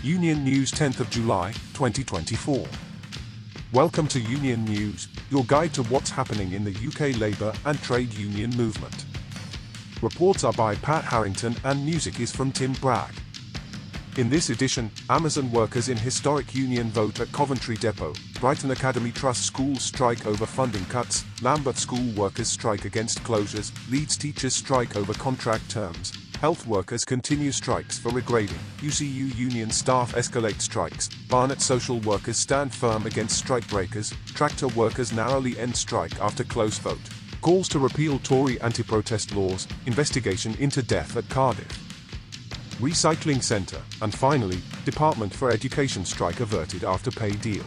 Union News 10th of July, 2024. Welcome to Union News, your guide to what's happening in the UK labour and trade union movement. Reports are by Pat Harrington and music is from Tim Bragg. In this edition, Amazon workers in historic union vote at Coventry Depot, Brighton Academy Trust schools strike over funding cuts, Lambeth school workers strike against closures, Leeds teachers strike over contract terms, health workers continue strikes for regrading, UCU union staff escalate strikes, Barnet social workers stand firm against strikebreakers, tractor workers narrowly end strike after close vote, calls to repeal Tory anti-protest laws, investigation into death at Cardiff Recycling Centre, and finally, Department for Education strike averted after pay deal.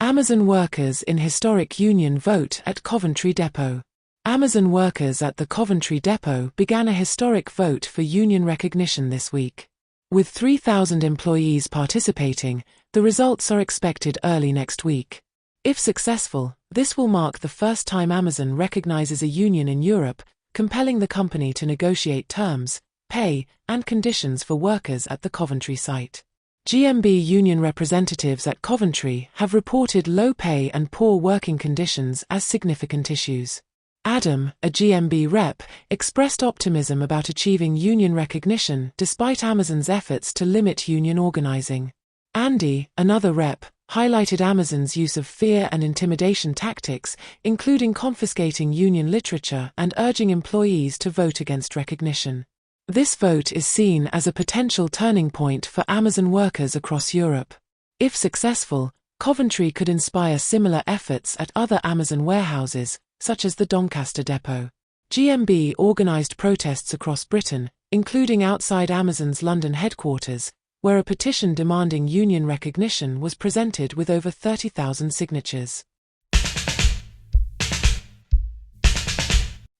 Amazon workers in historic union vote at Coventry Depot. Amazon workers at the Coventry Depot began a historic vote for union recognition this week. With 3,000 employees participating, the results are expected early next week. If successful, this will mark the first time Amazon recognizes a union in Europe, compelling the company to negotiate terms, pay, and conditions for workers at the Coventry site. GMB union representatives at Coventry have reported low pay and poor working conditions as significant issues. Adam, a GMB rep, expressed optimism about achieving union recognition despite Amazon's efforts to limit union organizing. Andy, another rep, highlighted Amazon's use of fear and intimidation tactics, including confiscating union literature and urging employees to vote against recognition. This vote is seen as a potential turning point for Amazon workers across Europe. If successful, Coventry could inspire similar efforts at other Amazon warehouses, such as the Doncaster depot. GMB organised protests across Britain, including outside Amazon's London headquarters, where a petition demanding union recognition was presented with over 30,000 signatures.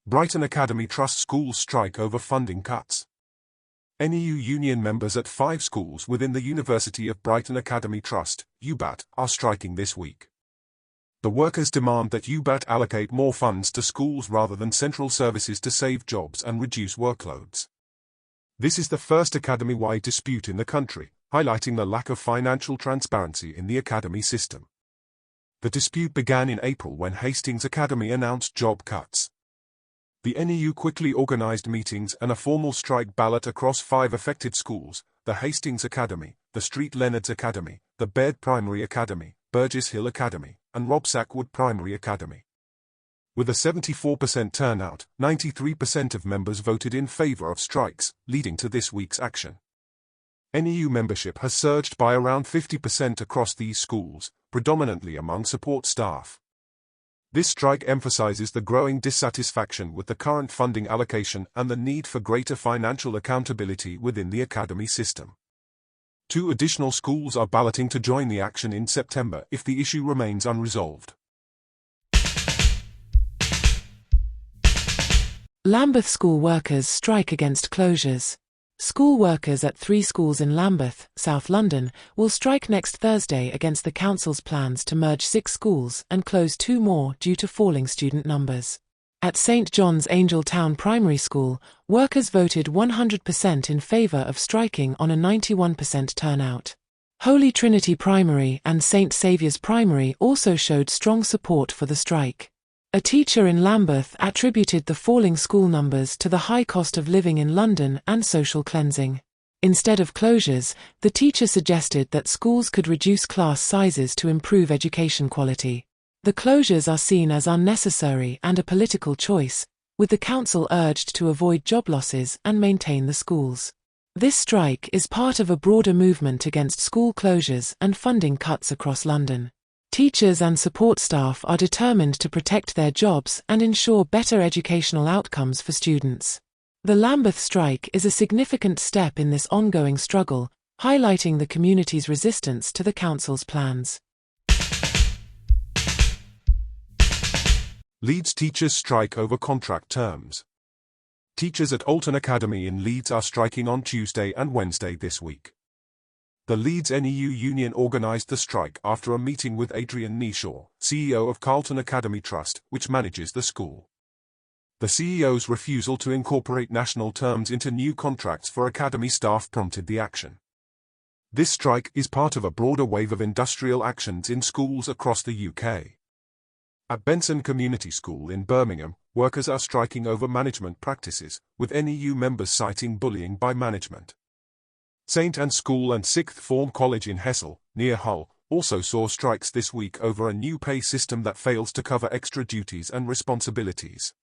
Brighton Academy Trust schools strike over funding cuts. NEU union members at 5 schools within the University of Brighton Academy Trust, UBAT, are striking this week. The workers demand that UBAT allocate more funds to schools rather than central services to save jobs and reduce workloads. This is the first academy-wide dispute in the country, highlighting the lack of financial transparency in the academy system. The dispute began in April when Hastings Academy announced job cuts. The NEU quickly organised meetings and a formal strike ballot across 5 affected schools: the Hastings Academy, the Street Leonards Academy, the Baird Primary Academy, Burgess Hill Academy, and Rob Sackwood Primary Academy. With a 74% turnout, 93% of members voted in favour of strikes, leading to this week's action. NEU membership has surged by around 50% across these schools, predominantly among support staff. This strike emphasises the growing dissatisfaction with the current funding allocation and the need for greater financial accountability within the academy system. 2 additional schools are balloting to join the action in September if the issue remains unresolved. Lambeth school workers strike against closures. School workers at 3 schools in Lambeth, South London, will strike next Thursday against the council's plans to merge 6 schools and close 2 more due to falling student numbers. At St John's Angel Town Primary School, workers voted 100% in favour of striking on a 91% turnout. Holy Trinity Primary and St Saviour's Primary also showed strong support for the strike. A teacher in Lambeth attributed the falling school numbers to the high cost of living in London and social cleansing. Instead of closures, the teacher suggested that schools could reduce class sizes to improve education quality. The closures are seen as unnecessary and a political choice, with the council urged to avoid job losses and maintain the schools. This strike is part of a broader movement against school closures and funding cuts across London. Teachers and support staff are determined to protect their jobs and ensure better educational outcomes for students. The Lambeth strike is a significant step in this ongoing struggle, highlighting the community's resistance to the council's plans. Leeds teachers strike over contract terms. Teachers at Alton Academy in Leeds are striking on Tuesday and Wednesday this week. The Leeds NEU union organised the strike after a meeting with Adrian Neeshaw, CEO of Carlton Academy Trust, which manages the school. The CEO's refusal to incorporate national terms into new contracts for academy staff prompted the action. This strike is part of a broader wave of industrial actions in schools across the UK. At Benson Community School in Birmingham, workers are striking over management practices, with NEU members citing bullying by management. St Anne's School and Sixth Form College in Hessle, near Hull, also saw strikes this week over a new pay system that fails to cover extra duties and responsibilities.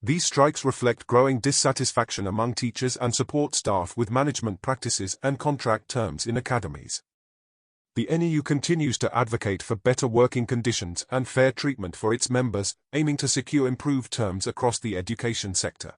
These strikes reflect growing dissatisfaction among teachers and support staff with management practices and contract terms in academies. The NEU continues to advocate for better working conditions and fair treatment for its members, aiming to secure improved terms across the education sector.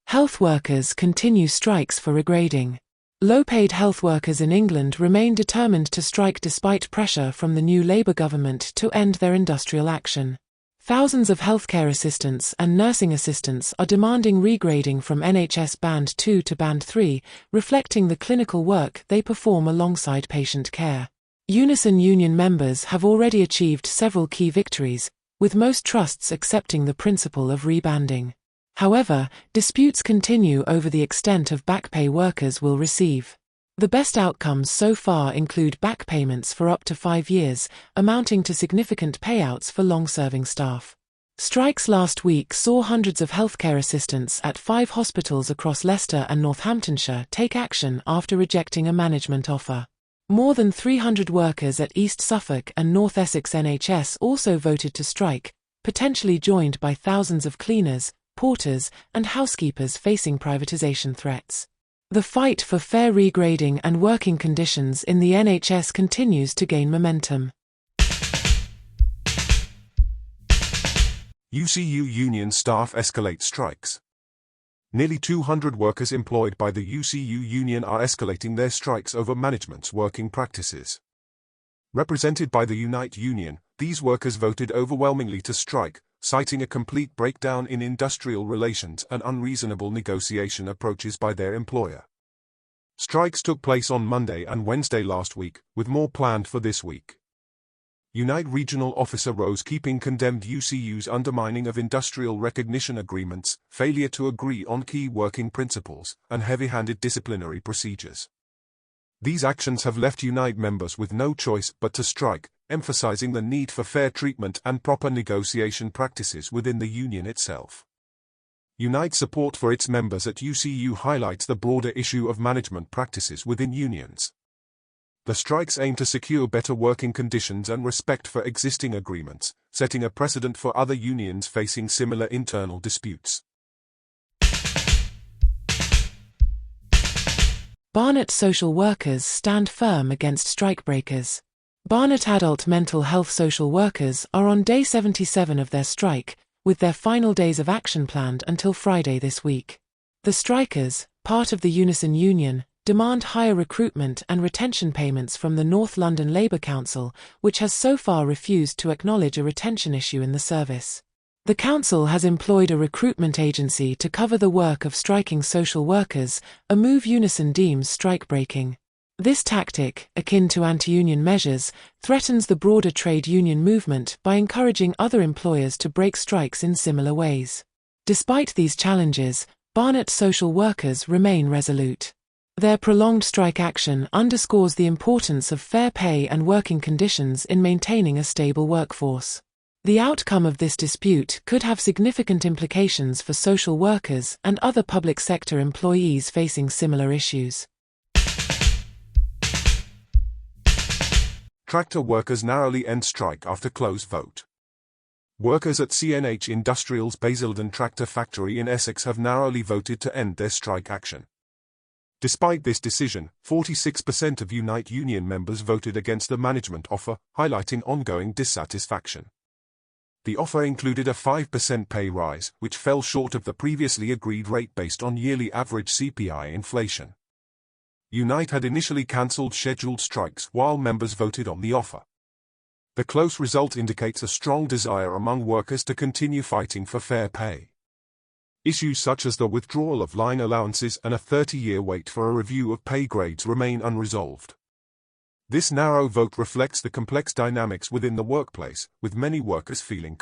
Health workers continue strikes for regrading. Low-paid health workers in England remain determined to strike despite pressure from the new Labour government to end their industrial action. Thousands of healthcare assistants and nursing assistants are demanding regrading from NHS Band 2 to Band 3, reflecting the clinical work they perform alongside patient care. Unison Union members have already achieved several key victories, with most trusts accepting the principle of rebanding. However, disputes continue over the extent of back pay workers will receive. The best outcomes so far include back payments for up to 5 years, amounting to significant payouts for long-serving staff. Strikes last week saw hundreds of healthcare assistants at 5 hospitals across Leicester and Northamptonshire take action after rejecting a management offer. More than 300 workers at East Suffolk and North Essex NHS also voted to strike, potentially joined by thousands of cleaners, porters, and housekeepers facing privatisation threats. The fight for fair regrading and working conditions in the NHS continues to gain momentum. UCU union staff escalate strikes. Nearly 200 workers employed by the UCU union are escalating their strikes over management's working practices. Represented by the Unite Union, these workers voted overwhelmingly to strike, citing a complete breakdown in industrial relations and unreasonable negotiation approaches by their employer. Strikes took place on Monday and Wednesday last week, with more planned for this week. Unite Regional Officer Rose Keeping condemned UCU's undermining of industrial recognition agreements, failure to agree on key working principles, and heavy-handed disciplinary procedures. These actions have left Unite members with no choice but to strike, emphasizing the need for fair treatment and proper negotiation practices within the union itself. Unite's support for its members at UCU highlights the broader issue of management practices within unions. The strikes aim to secure better working conditions and respect for existing agreements, setting a precedent for other unions facing similar internal disputes. Barnet social workers stand firm against strikebreakers. Barnet adult mental health social workers are on day 77 of their strike, with their final days of action planned until Friday this week. The strikers, part of the Unison Union, demand higher recruitment and retention payments from the North London Labour Council, which has so far refused to acknowledge a retention issue in the service. The council has employed a recruitment agency to cover the work of striking social workers, a move Unison deems strike-breaking. This tactic, akin to anti-union measures, threatens the broader trade union movement by encouraging other employers to break strikes in similar ways. Despite these challenges, Barnet social workers remain resolute. Their prolonged strike action underscores the importance of fair pay and working conditions in maintaining a stable workforce. The outcome of this dispute could have significant implications for social workers and other public sector employees facing similar issues. Tractor workers narrowly end strike after close vote. Workers at CNH Industrial's Basildon tractor factory in Essex have narrowly voted to end their strike action. Despite this decision, 46% of Unite Union members voted against the management offer, highlighting ongoing dissatisfaction. The offer included a 5% pay rise, which fell short of the previously agreed rate based on yearly average CPI inflation. Unite had initially cancelled scheduled strikes while members voted on the offer. The close result indicates a strong desire among workers to continue fighting for fair pay. Issues such as the withdrawal of line allowances and a 30-year wait for a review of pay grades remain unresolved. This narrow vote reflects the complex dynamics within the workplace, with many workers feeling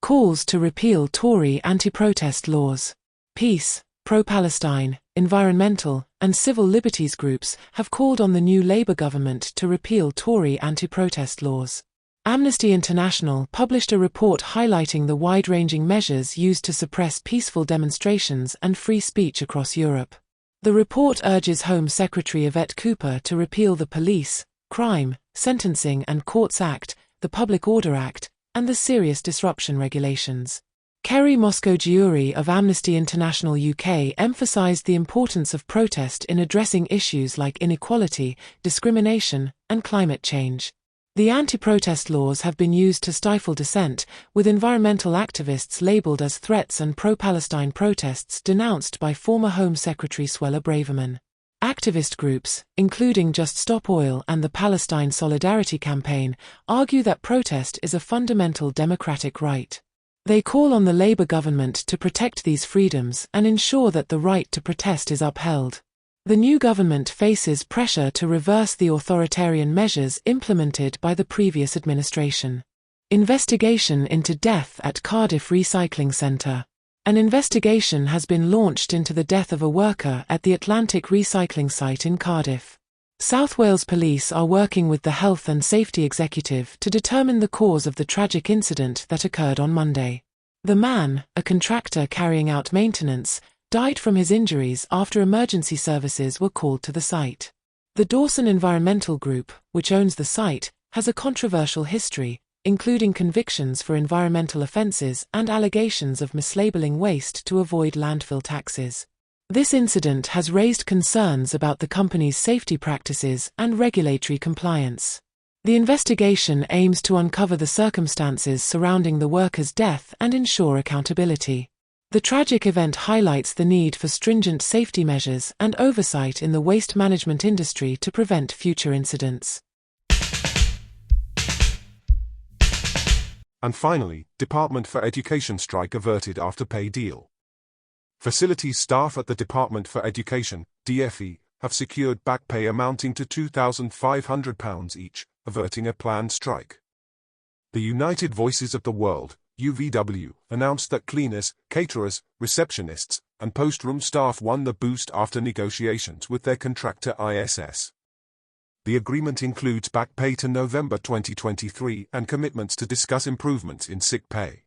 calls to repeal Tory anti-protest laws. Peace, pro-Palestine, environmental, and civil liberties groups have called on the new Labour government to repeal Tory anti-protest laws. Amnesty International published a report highlighting the wide-ranging measures used to suppress peaceful demonstrations and free speech across Europe. The report urges Home Secretary Yvette Cooper to repeal the Police, Crime, Sentencing and Courts Act, the Public Order Act, and the Serious Disruption Regulations. Kerry Moscow-Giuri of Amnesty International UK emphasised the importance of protest in addressing issues like inequality, discrimination, and climate change. The anti-protest laws have been used to stifle dissent, with environmental activists labelled as threats and pro-Palestine protests denounced by former Home Secretary Suella Braverman. Activist groups, including Just Stop Oil and the Palestine Solidarity Campaign, argue that protest is a fundamental democratic right. They call on the Labour government to protect these freedoms and ensure that the right to protest is upheld. The new government faces pressure to reverse the authoritarian measures implemented by the previous administration. Investigation into death at Cardiff Recycling Centre. An investigation has been launched into the death of a worker at the Atlantic recycling site in Cardiff. South Wales Police are working with the Health and Safety Executive to determine the cause of the tragic incident that occurred on Monday. The man, a contractor carrying out maintenance, died from his injuries after emergency services were called to the site. The Dawson Environmental Group, which owns the site, has a controversial history, including convictions for environmental offences and allegations of mislabeling waste to avoid landfill taxes. This incident has raised concerns about the company's safety practices and regulatory compliance. The investigation aims to uncover the circumstances surrounding the worker's death and ensure accountability. The tragic event highlights the need for stringent safety measures and oversight in the waste management industry to prevent future incidents. And finally, Department for Education strike averted after pay deal. Facilities staff at the Department for Education, DfE, have secured back pay amounting to £2,500 each, averting a planned strike. The United Voices of the World, UVW, announced that cleaners, caterers, receptionists, and post-room staff won the boost after negotiations with their contractor ISS. The agreement includes back pay to November 2023 and commitments to discuss improvements in sick pay.